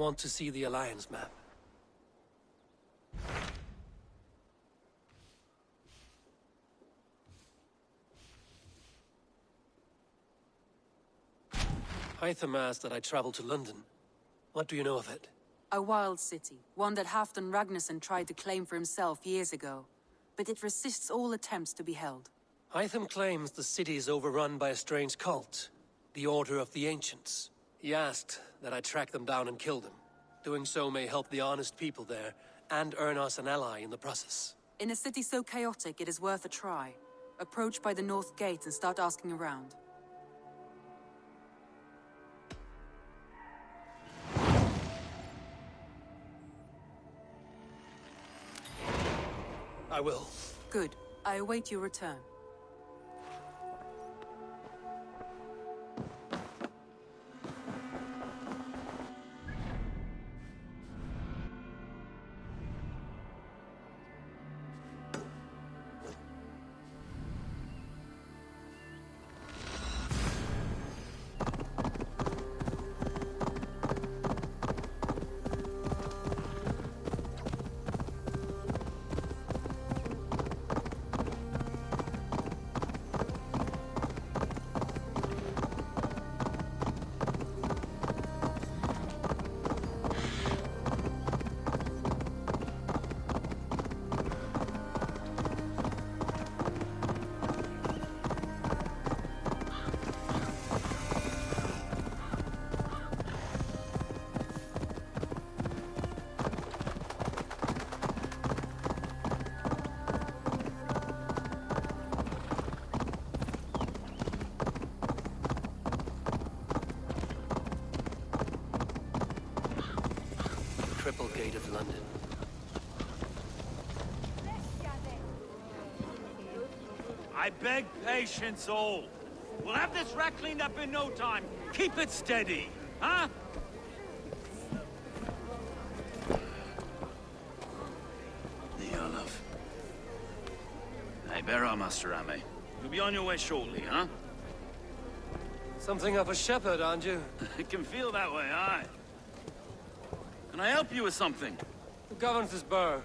want to see the Alliance map. Hytham asked that I travel to London. What do you know of it? A wild city, one that Halfdan Ragnarsson tried to claim for himself years ago. But it resists all attempts to be held. Hytham claims the city is overrun by a strange cult, the Order of the Ancients. He asked that I track them down and kill them. Doing so may help the honest people there, and earn us an ally in the process. In a city so chaotic, it is worth a try. Approach by the North Gate and start asking around. I will. Good. I await your return. Triple Gate of London. I beg patience, all. We'll have this wreck cleaned up in no time. Keep it steady, huh? Neolov. Hey, bear our Master Ame. You'll be on your way shortly, huh? Something of a shepherd, aren't you? It can feel that way, aye. Can I help you with something? The governor's burr.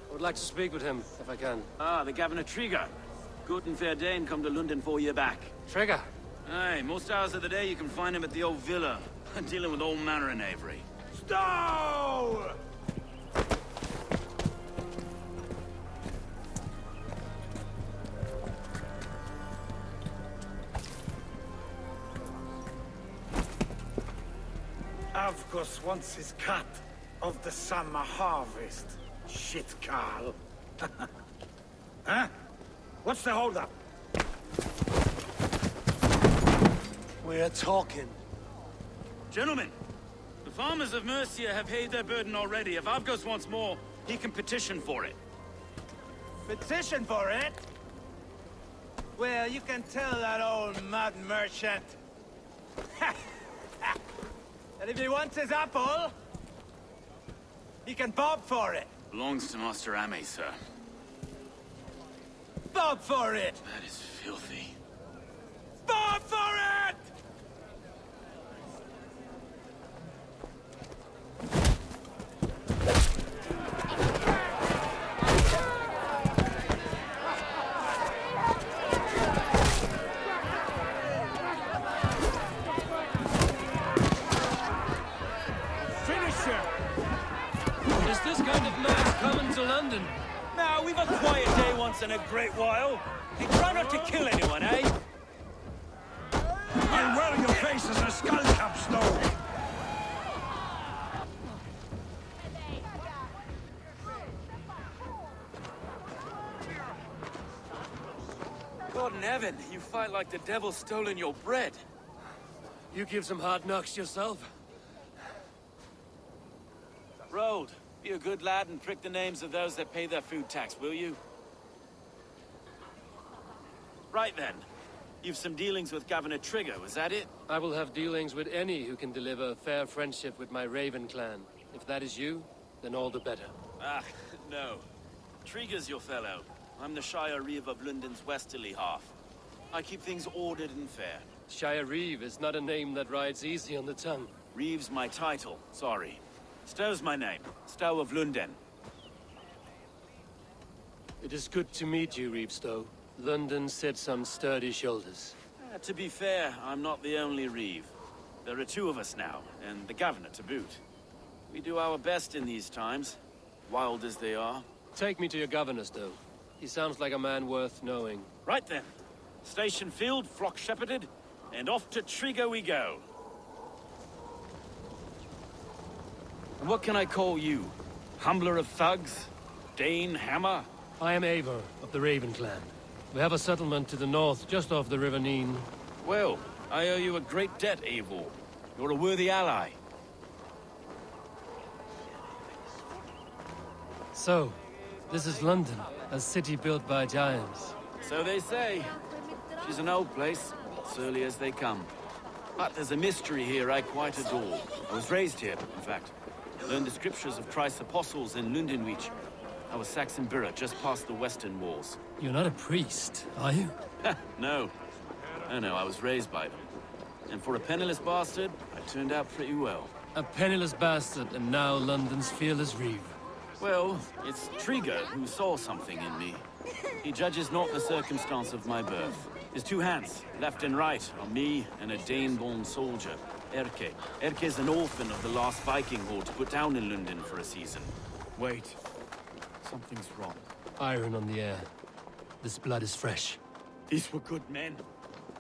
I would like to speak with him, if I can. Ah, the Governor Trigger. Good and fair Dane come to London 4 year back. Trigger? Aye, most hours of the day you can find him at the old villa, dealing with all manner in Avery. Stow! Avgos wants his cut of the summer harvest. Shit, Carl. Huh? What's the holdup? We're talking. Gentlemen, the farmers of Mercia have paid their burden already. If Avgos wants more, he can petition for it. Petition for it? Well, you can tell that old mud merchant. And if he wants his apple, he can bob for it. Belongs to Master Ame, sir. Bob for it! That is filthy. Bob for it! Is this kind of noise coming to London? Now, we've a quiet day once in a great while. Hey, try not to kill anyone, eh? I'll wear your face as a skull cap, Snow! God in heaven, you fight like the devil's stolen your bread. You give some hard knocks yourself? Road, be a good lad and prick the names of those that pay their food tax, will you? Right then. You've some dealings with Governor Trigger, was that it? I will have dealings with any who can deliver a fair friendship with my Raven clan. If that is you, then all the better. Ah, no. Trigger's your fellow. I'm the Shire Reeve of London's westerly half. I keep things ordered and fair. Shire Reeve is not a name that rides easy on the tongue. Reeve's my title, sorry. Stow's my name. Stow of Lunden. It is good to meet you, Reeve Stowe. London sits on sturdy shoulders. To be fair, I'm not the only Reeve. There are two of us now, and the governor to boot. We do our best in these times, wild as they are. Take me to your governor, Stowe. He sounds like a man worth knowing. Right then. Station filled, flock shepherded, and off to Trigo we go. And what can I call you? Humbler of thugs? Dane Hammer? I am Eivor, of the Raven clan. We have a settlement to the north, just off the River Neen. Well, I owe you a great debt, Eivor. You're a worthy ally. So, this is London, a city built by giants. So they say. She's an old place, surly as they come. But there's a mystery here I quite adore. I was raised here, in fact. Learned the scriptures of Christ's apostles in Lundenwich. I was Saxon Borough, just past the western walls. You're not a priest, are you? No. No, I was raised by them. And for a penniless bastard, I turned out pretty well. A penniless bastard, and now London's fearless Reeve. Well, it's Trigo who saw something in me. He judges not the circumstance of my birth. His two hands, left and right, are me and a Dane-born soldier, Erke. Erke's an orphan of the last Viking horde put down in London for a season. Wait. Something's wrong. Iron on the air. This blood is fresh. These were good men.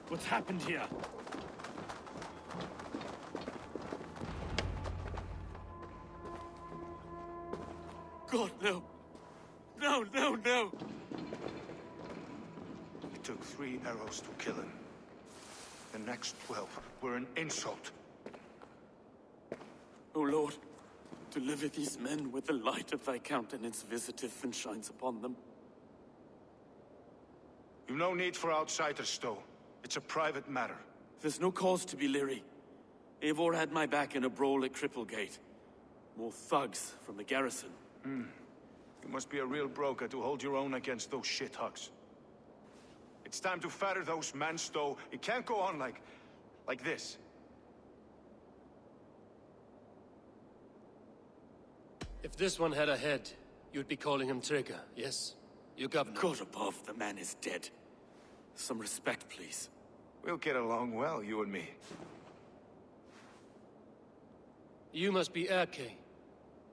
What's happened here? God, no. No, no, no! It took 3 arrows to kill him. The next 12 were an insult. O Lord, deliver these men with the light of thy countenance visiteth and shines upon them. You've no need for outsiders, Stowe. It's a private matter. There's no cause to be leery. Eivor had my back in a brawl at Cripplegate. More thugs from the garrison. You must be a real broker to hold your own against those shithugs. It's time to fetter those men, Stowe. It can't go on like this. If this one had a head, you'd be calling him Trigger, yes? Your governor. God above, the man is dead. Some respect, please. We'll get along well, you and me. You must be Erke,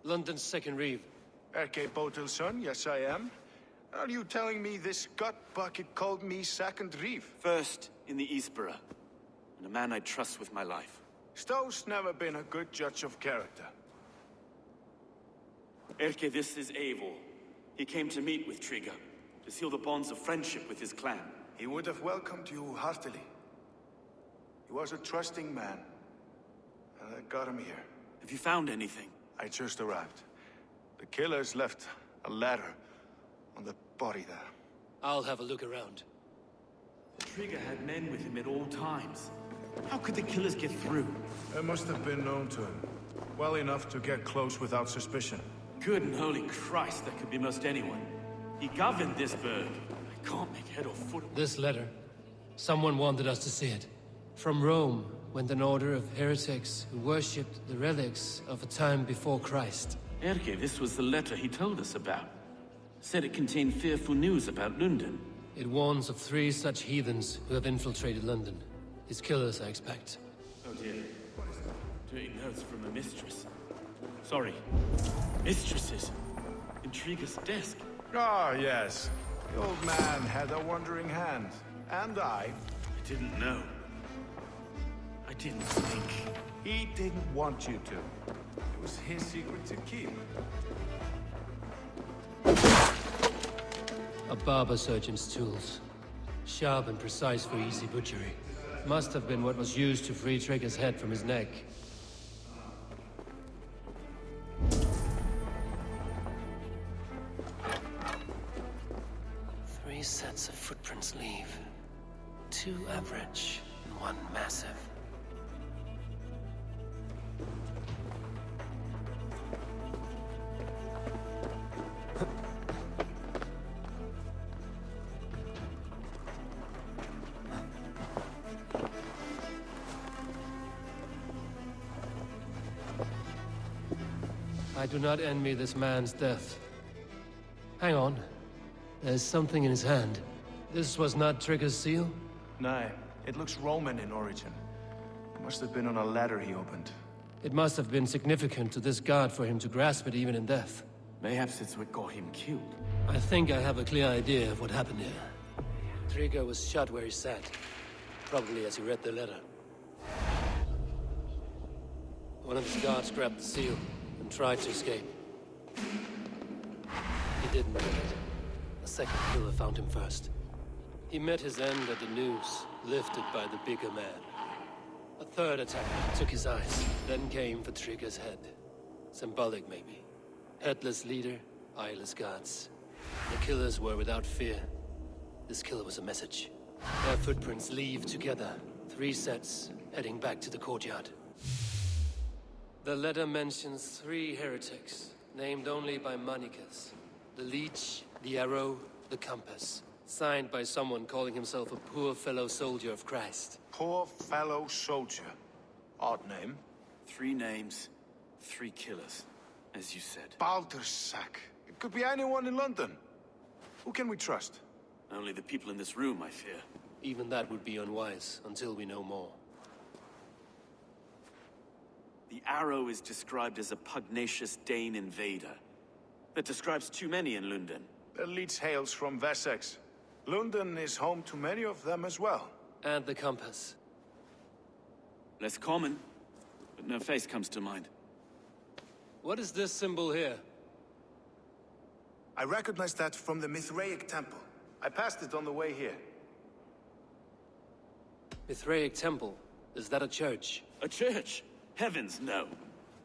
London's second Reeve. Erke Bodilsson, yes I am. Are you telling me this gut bucket called me second Reeve? First in the Eastborough, and a man I trust with my life. Stowe's never been a good judge of character. Erke, this is Eivor. He came to meet with Trigger, to seal the bonds of friendship with his clan. He would have welcomed you heartily. He was a trusting man, and I got him here. Have you found anything? I just arrived. The killers left a ladder on the body there. I'll have a look around. Trigger had men with him at all times. How could the killers get through? They must have been known to him. Well enough to get close without suspicion. Good and holy Christ, that could be most anyone. He governed this burg. I can't make head or foot of This letter. Someone wanted us to see it. From Rome went an order of heretics who worshipped the relics of a time before Christ. Erke, this was the letter he told us about. Said it contained fearful news about London. It warns of 3 such heathens who have infiltrated London. His killers, I expect. Oh dear. Dirty notes from a mistress. Sorry. Mistresses. In Trigger's desk. Ah, yes. The old man had a wandering hand. And I didn't know. I didn't think. He didn't want you to. It was his secret to keep. A barber surgeon's tools. Sharp and precise for easy butchery. Must have been what was used to free Trigger's head from his neck. Three sets of footprints leave. 2 average and 1 massive. I do not envy this man's death. Hang on. There's something in his hand. This was not Trigger's seal? Nay, it looks Roman in origin. It must have been on a ladder he opened. It must have been significant to this god for him to grasp it even in death. Mayhaps it's what got him killed. I think I have a clear idea of what happened here. Trigger was shot where he sat. Probably as he read the letter. One of his guards grabbed the seal and tried to escape. He didn't get it. A second killer found him first. He met his end at the noose, lifted by the bigger man. A third attacker took his eyes, then came for Trigger's head. Symbolic, maybe. Headless leader, eyeless guards. The killers were without fear. This killer was a message. Their footprints leave together. 3 sets, heading back to the courtyard. The letter mentions 3 heretics, named only by Manicus. The leech, the arrow, the compass. Signed by someone calling himself a poor fellow soldier of Christ. Poor fellow soldier. Odd name. 3 names, 3 killers, as you said. Baldersack. It could be anyone in London. Who can we trust? Only the people in this room, I fear. Even that would be unwise, until we know more. The arrow is described as a pugnacious Dane invader. That describes too many in London. The leech hails from Wessex. London is home to many of them as well. And the compass. Less common, but no face comes to mind. What is this symbol here? I recognize that from the Mithraic temple. I passed it on the way here. Mithraic temple? Is that a church? A church? Heavens, no.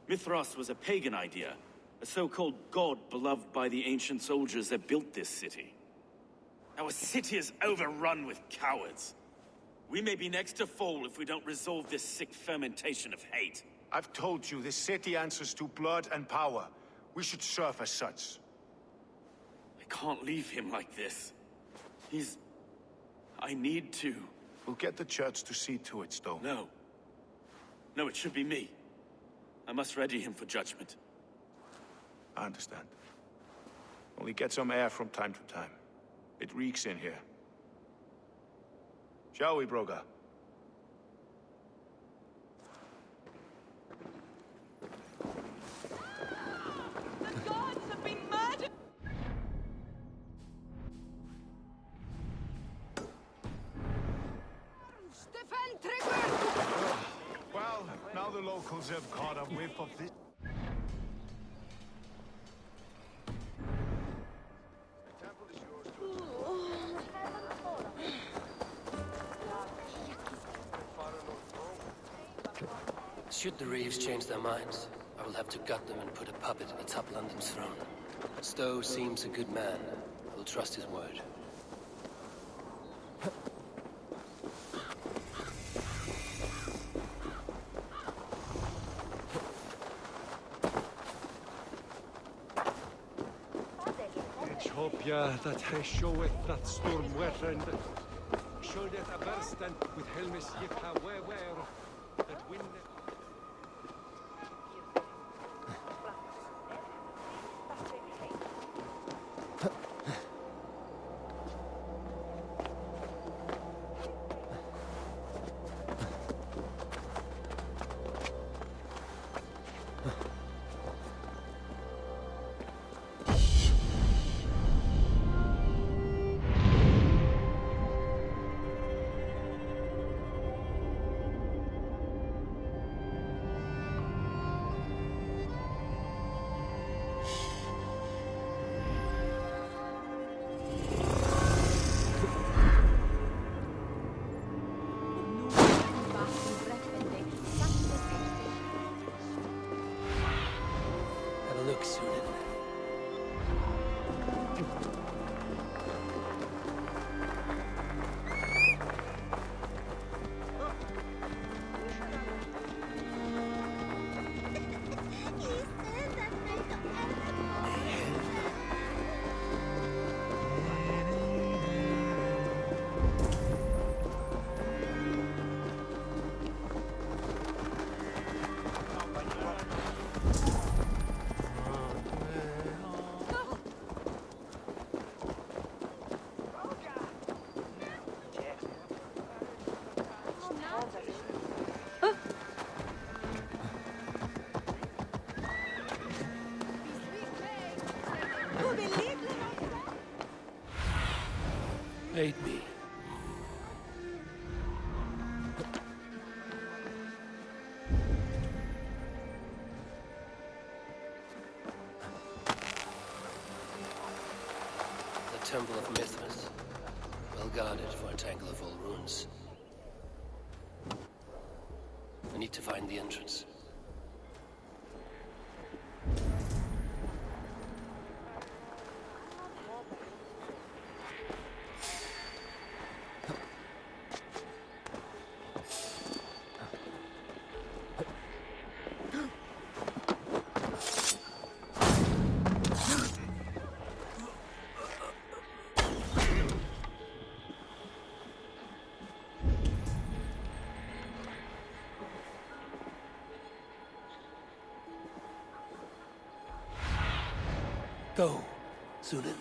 Mithras was a pagan idea. A so-called god beloved by the ancient soldiers that built this city. Our city is overrun with cowards. We may be next to fall if we don't resolve this sick fermentation of hate. I've told you, this city answers to blood and power. We should serve as such. I can't leave him like this. I need to. We'll get the church to see to it, Stowe. No. No, it should be me. I must ready him for judgment. I understand. Only get some air from time to time. It reeks in here. Shall we, Broga? The gods have been murdered! Stefan Trigger! Well, now the locals have caught a whiff of this. Should the Reeves change their minds, I will have to gut them and put a puppet atop London's throne. Stowe seems a good man. I will trust his word. Ethiopia that showeth that storm weathering, showeth a bursten with helmis yika wear that wind. Aid me. The Temple of Mithras. Well guarded for a tangle of old ruins. I need to find the entrance. Go, Sunan.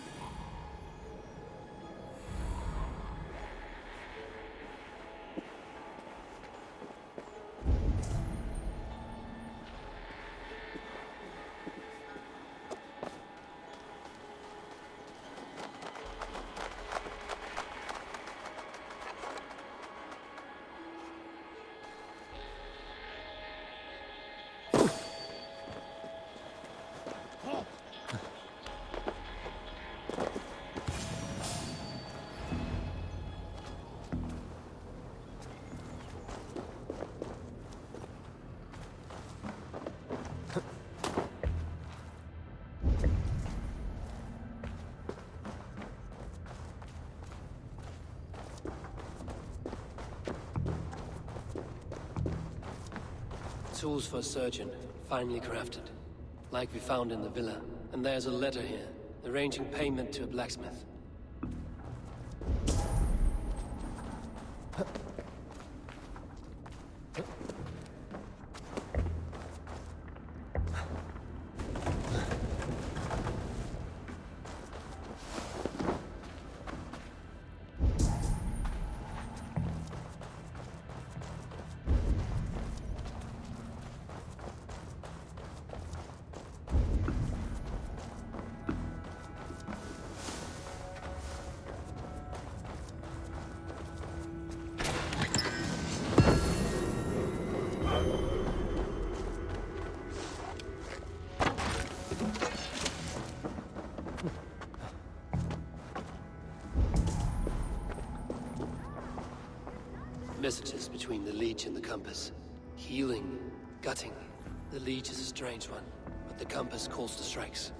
Tools for a surgeon, finely crafted. Like we found in the villa. And there's a letter here, arranging payment to a blacksmith. Messages between the Leech and the Compass. Healing, gutting. The Leech is a strange one, but the Compass calls the strikes.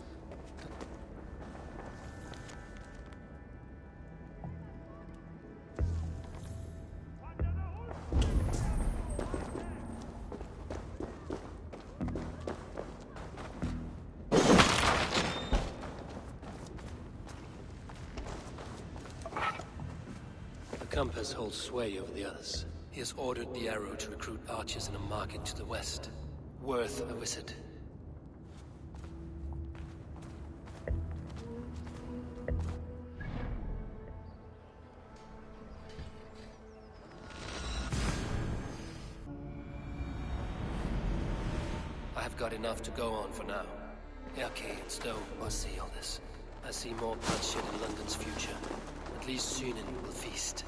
Compass holds sway over the others. He has ordered the arrow to recruit archers in a market to the west. Worth a visit. I have got enough to go on for now. Erke and Stowe must see all this. I see more bloodshed in London's future. At least Sunan will feast.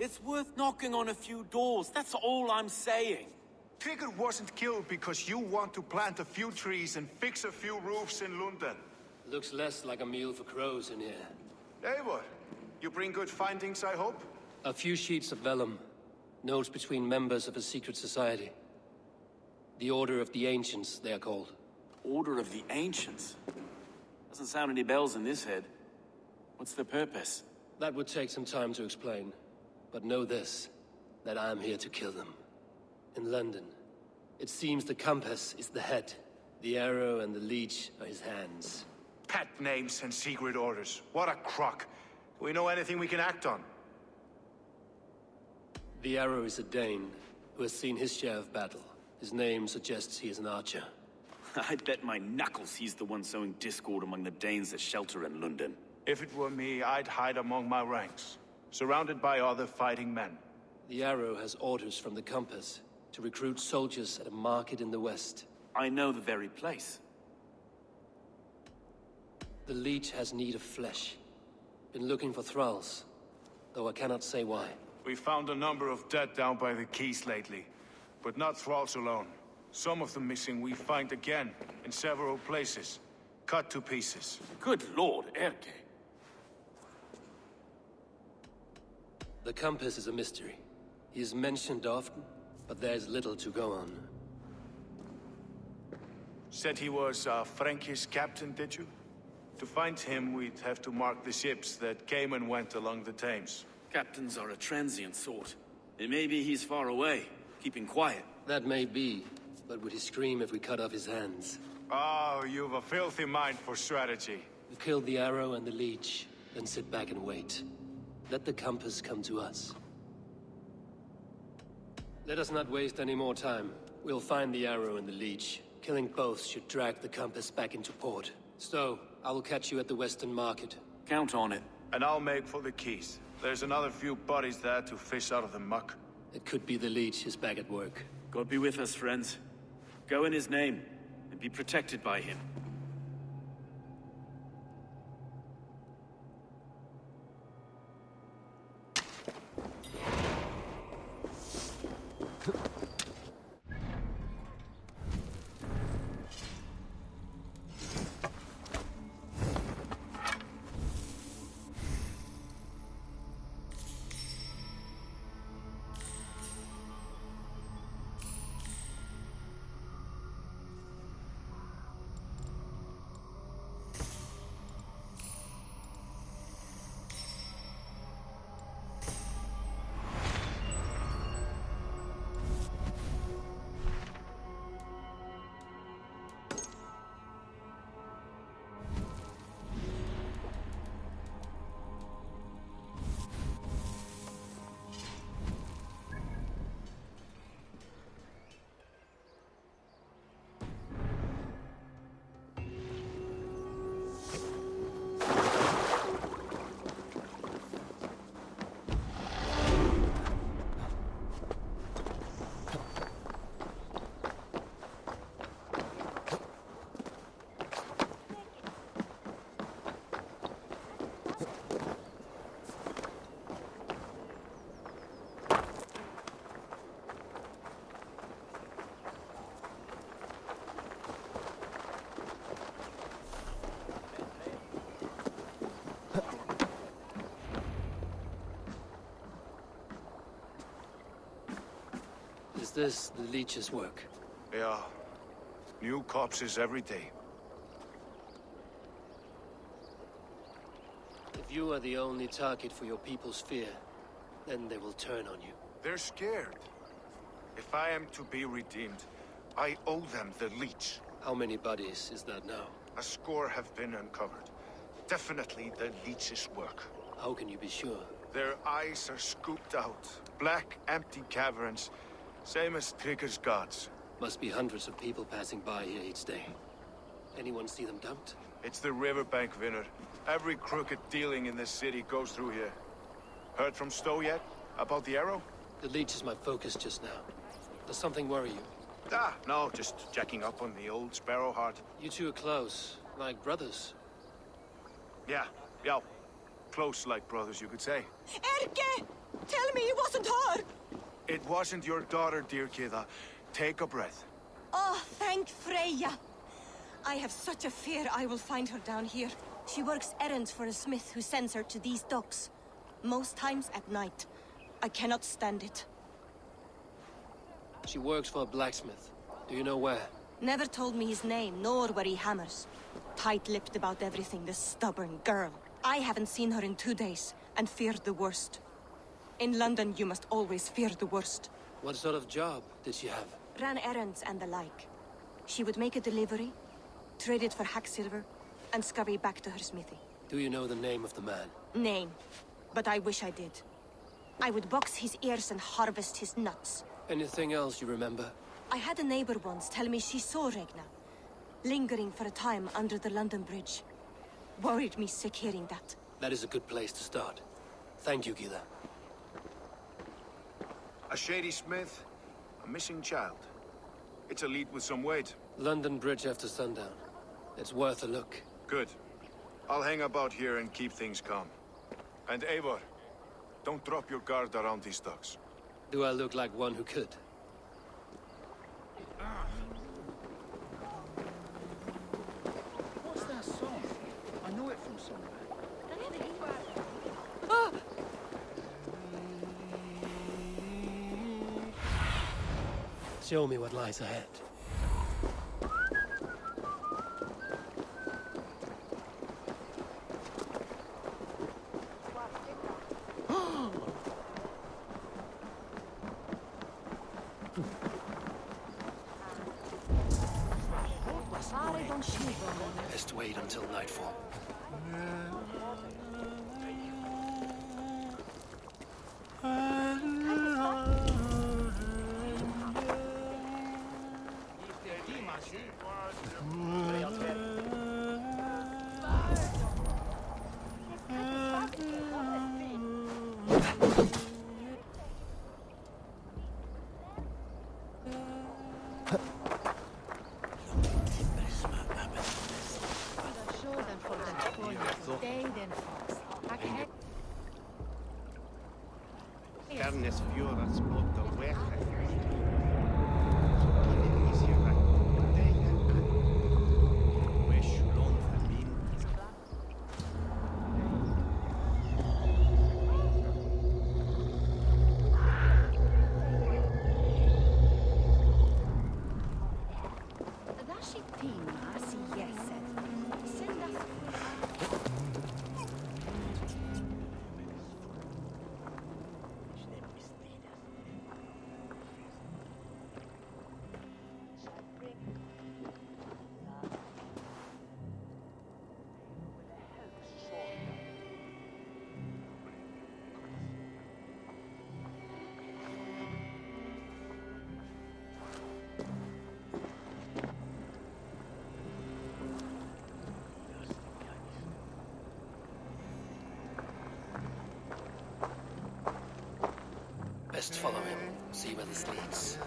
It's worth knocking on a few doors, that's all I'm saying. Trigger wasn't killed because you want to plant a few trees and fix a few roofs in London. Looks less like a meal for crows in here. Eivor, you bring good findings, I hope? A few sheets of vellum. Notes between members of a secret society. The Order of the Ancients, they are called. Order of the Ancients? Doesn't sound any bells in this head. What's their purpose? That would take some time to explain. But know this, that I am here to kill them. In London, it seems the compass is the head. The arrow and the leech are his hands. Pet names and secret orders. What a crock. Do we know anything we can act on? The arrow is a Dane, who has seen his share of battle. His name suggests he is an archer. I'd bet my knuckles he's the one sowing discord among the Danes that shelter in London. If it were me, I'd hide among my ranks, surrounded by other fighting men. The arrow has orders from the compass to recruit soldiers at a market in the west. I know the very place. The leech has need of flesh. Been looking for thralls, though I cannot say why. We found a number of dead down by the quays lately, but not thralls alone. Some of the missing we find again in several places, cut to pieces. Good lord, Erke. The compass is a mystery. He is mentioned often, but there is little to go on. Said he was a Frankish captain, did you? To find him, we'd have to mark the ships that came and went along the Thames. Captains are a transient sort. It may be he's far away, keeping quiet. That may be, but would he scream if we cut off his hands? Oh, you've a filthy mind for strategy. We kill the arrow and the leech, then sit back and wait. Let the compass come to us. Let us not waste any more time. We'll find the arrow and the leech. Killing both should drag the compass back into port. Stowe, I will catch you at the Western Market. Count on it. And I'll make for the quays. There's another few bodies there to fish out of the muck. It could be the leech is back at work. God be with us, friends. Go in his name, and be protected by him. Is this the leech's work? Yeah. New corpses every day. If you are the only target for your people's fear, then they will turn on you. They're scared. If I am to be redeemed, I owe them the leech. How many bodies is that now? A score have been uncovered. Definitely the leech's work. How can you be sure? Their eyes are scooped out. Black, empty caverns. Same as Trigger's gods. Must be hundreds of people passing by here each day. Anyone see them dumped? It's the riverbank, Vinner. Every crooked dealing in this city goes through here. Heard from Stowe yet? About the arrow? The leech is my focus just now. Does something worry you? Ah, no, just checking up on the old Sparrowheart. You two are close, like brothers. Yeah. Close like brothers, you could say. Erke! Tell me it wasn't her! It wasn't your daughter, dear Kida. Take a breath. Oh, thank Freya. I have such a fear I will find her down here. She works errands for a smith who sends her to these docks. Most times at night. I cannot stand it. She works for a blacksmith. Do you know where? Never told me his name, nor where he hammers. Tight-lipped about everything, the stubborn girl. I haven't seen her in 2 days. and feared the worst. In London, you must always fear the worst. What sort of job did she have? Ran errands and the like. She would make a delivery, trade it for hack silver, and scurry back to her smithy. Do you know the name of the man? Name. But I wish I did. I would box his ears and harvest his nuts. Anything else you remember? I had a neighbor once tell me she saw Regna, lingering for a time under the London Bridge. Worried me sick hearing that. That is a good place to start. Thank you, Gila. A shady smith, a missing child. It's a lead with some weight. London Bridge after sundown. It's worth a look. Good. I'll hang about here and keep things calm. And Eivor, don't drop your guard around these ducks. Do I look like one who could? What's that song? I know it from somewhere. Show me what lies ahead. Best wait until nightfall. Carnes fioras bota hueca. Best follow him, see where this leads.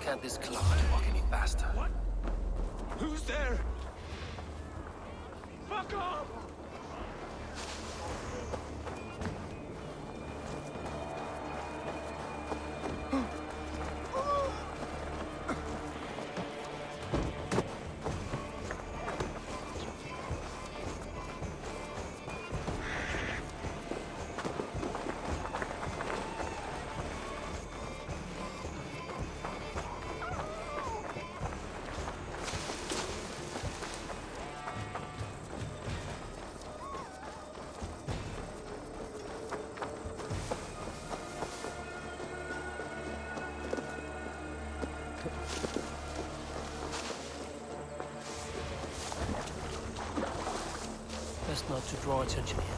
Can't this cloud walk any faster? What? Who's there? Fuck off! Best not to draw attention here.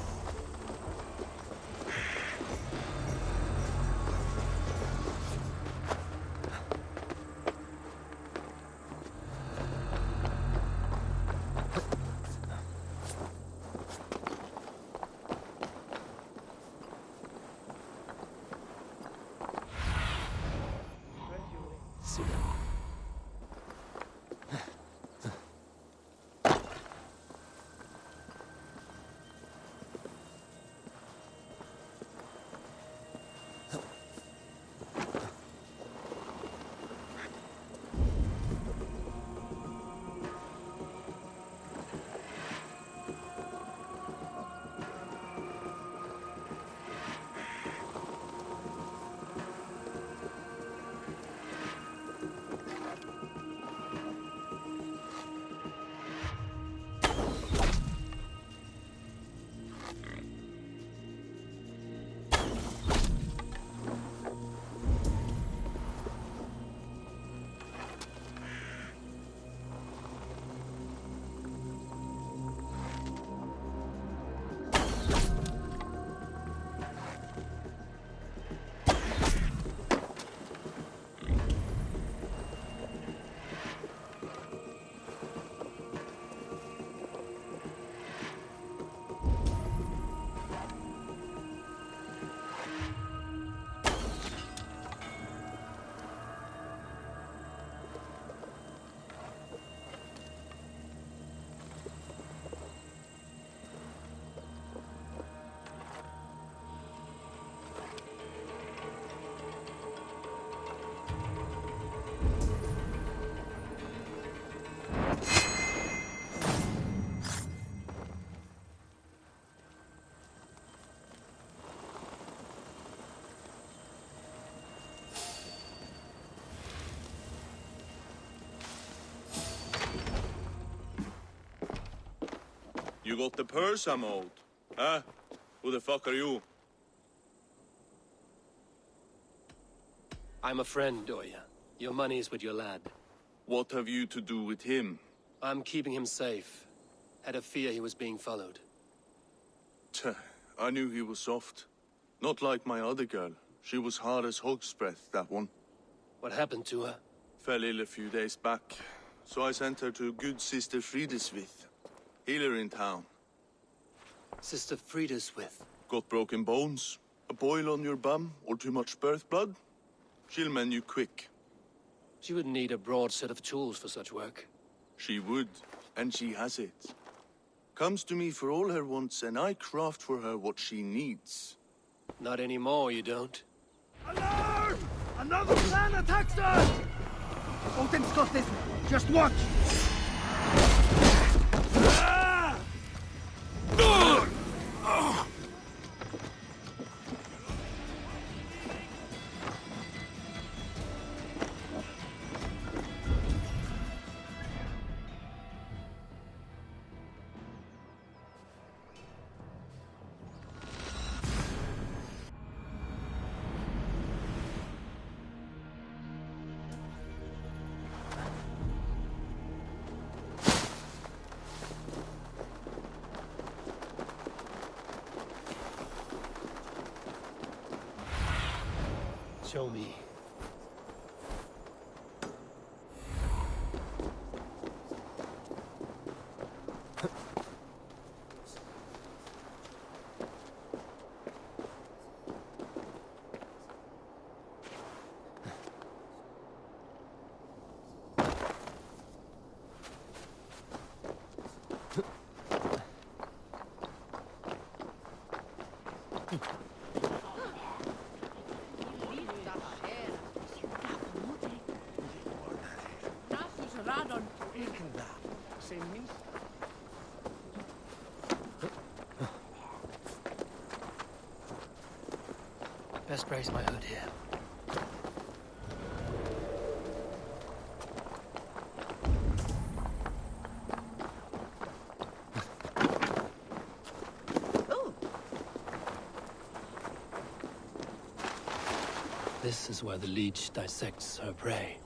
You got the purse I'm owed. Huh? Who the fuck are you? I'm a friend, Oya. Your money's with your lad. What have you to do with him? I'm keeping him safe. Had a fear he was being followed. Tch, I knew he was soft. Not like my other girl. She was hard as hog's breath, that one. What happened to her? Fell ill a few days back. So I sent her to good Sister Frideswith. Healer in town. Sister Frideswith. Got broken bones, a boil on your bum, or too much birth blood? She'll mend you quick. She would need a broad set of tools for such work. She would, and she has it. Comes to me for all her wants, and I craft for her what she needs. Not anymore, you don't. Alarm! Another plan attacks us! Odin's got this. Just watch! Show me. Best brace my hood here. This is where the leech dissects her prey.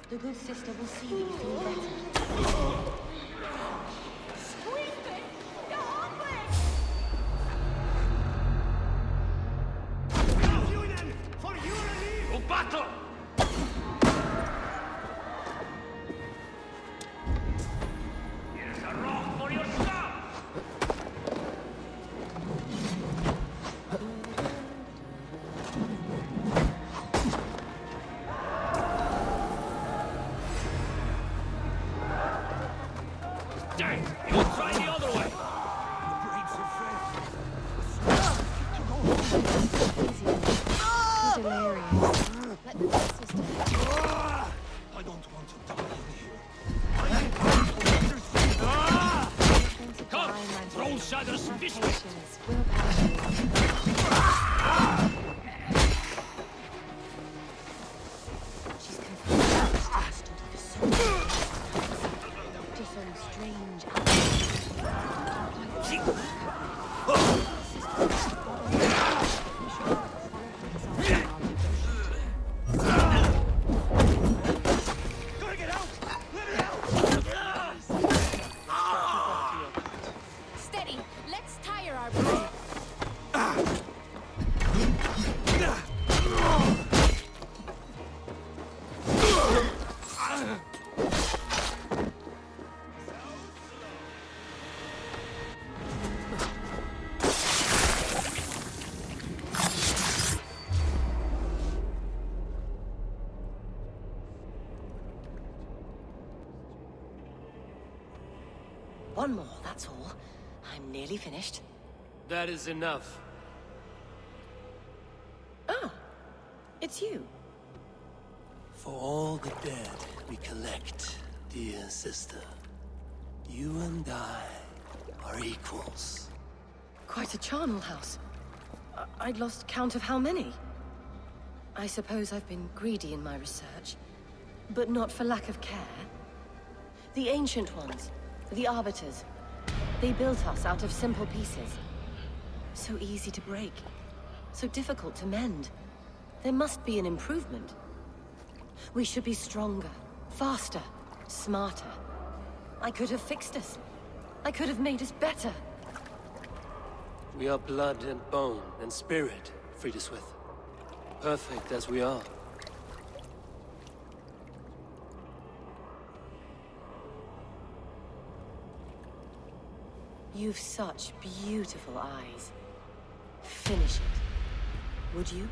The good sister will see that you feel better. Squeeze me! You're hungry! For you relief! battle! Here's a rock for your son! You'll try the other way! He's hilarious. Let the good sister I don't want to die in here. Come! Roll shadows this way! She's confused. Study the soul. Discern strange Steady! Let's tire our breath! One more, that's all. I'm nearly finished. That is enough. it's you. For all the dead we collect, dear sister, you and I are equals. Quite a charnel house. I'd lost count of how many. I suppose I've been greedy in my research, but not for lack of care. The Ancient Ones, the Arbiters, they built us out of simple pieces. So easy to break, so difficult to mend. There must be an improvement. We should be stronger, faster, smarter. I could have fixed us. I could have made us better. We are blood and bone and spirit, Friedeswith. Perfect as we are. You've such beautiful eyes. Finish it, would you?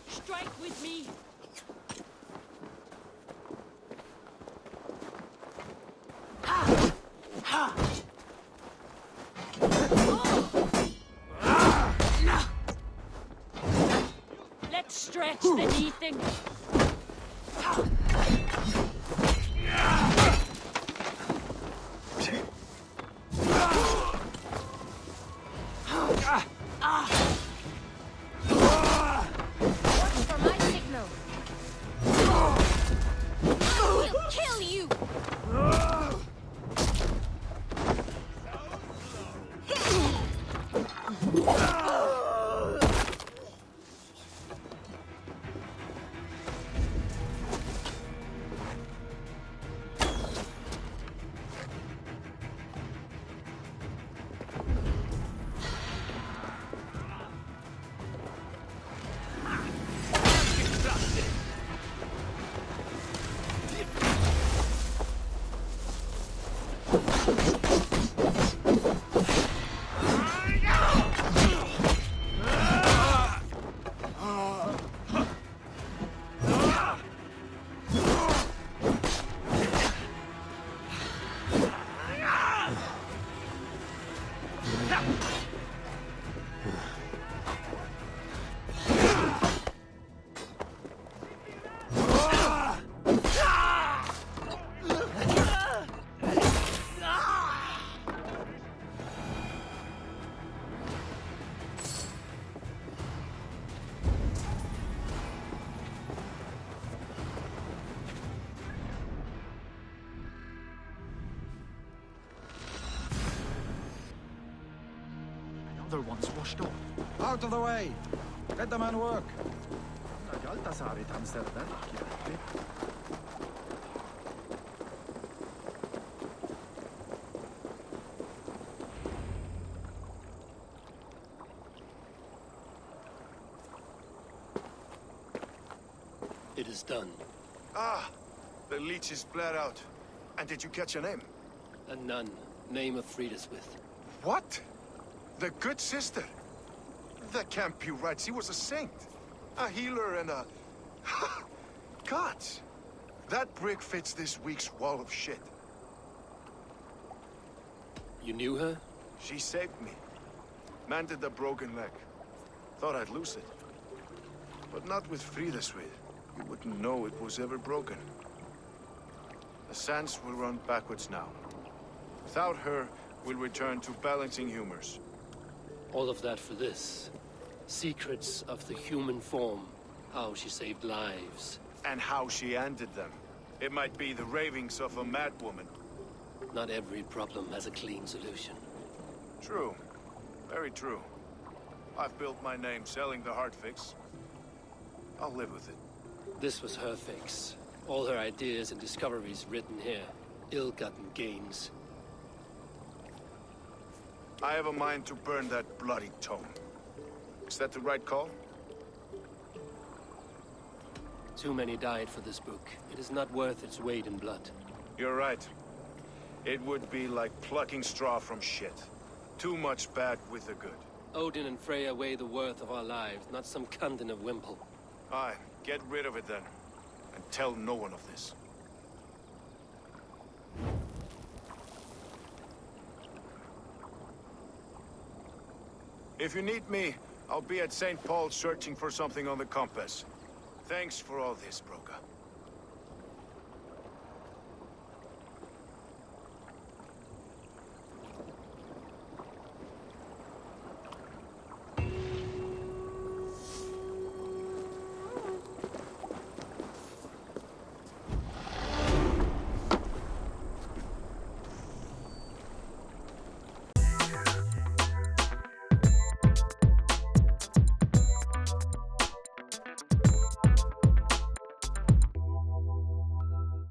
Strike with me! Let's stretch the knee thing. For my signal. We'll kill you! Other ones washed up. Out of the way! Let the man work! It is done. Ah, the leech is bled out. And did you catch a name? A nun, name of Friedeswith. What? The good sister? That can't be right. She was a saint. A healer and a... Gods! That brick fits this week's wall of shit. You knew her? She saved me. Mended the broken leg. Thought I'd lose it. But not with Friedeswith. You wouldn't know it was ever broken. The sands will run backwards now. Without her, we'll return to balancing humors. All of that for this. Secrets of the human form. How she saved lives. And how she ended them. It might be the ravings of a madwoman. Not every problem has a clean solution. True. Very true. I've built my name selling the heart fix. I'll live with it. This was her fix. All her ideas and discoveries written here. Ill-gotten gains. I have a mind to burn that bloody tome. Is that the right call? Too many died for this book. It is not worth its weight in blood. You're right. It would be like plucking straw from shit. Too much bad with the good. Odin and Freya weigh the worth of our lives, not some cunt in a wimple. Aye, get rid of it then. And tell no one of this. If you need me, I'll be at St. Paul searching for something on the compass. Thanks for all this, Broka.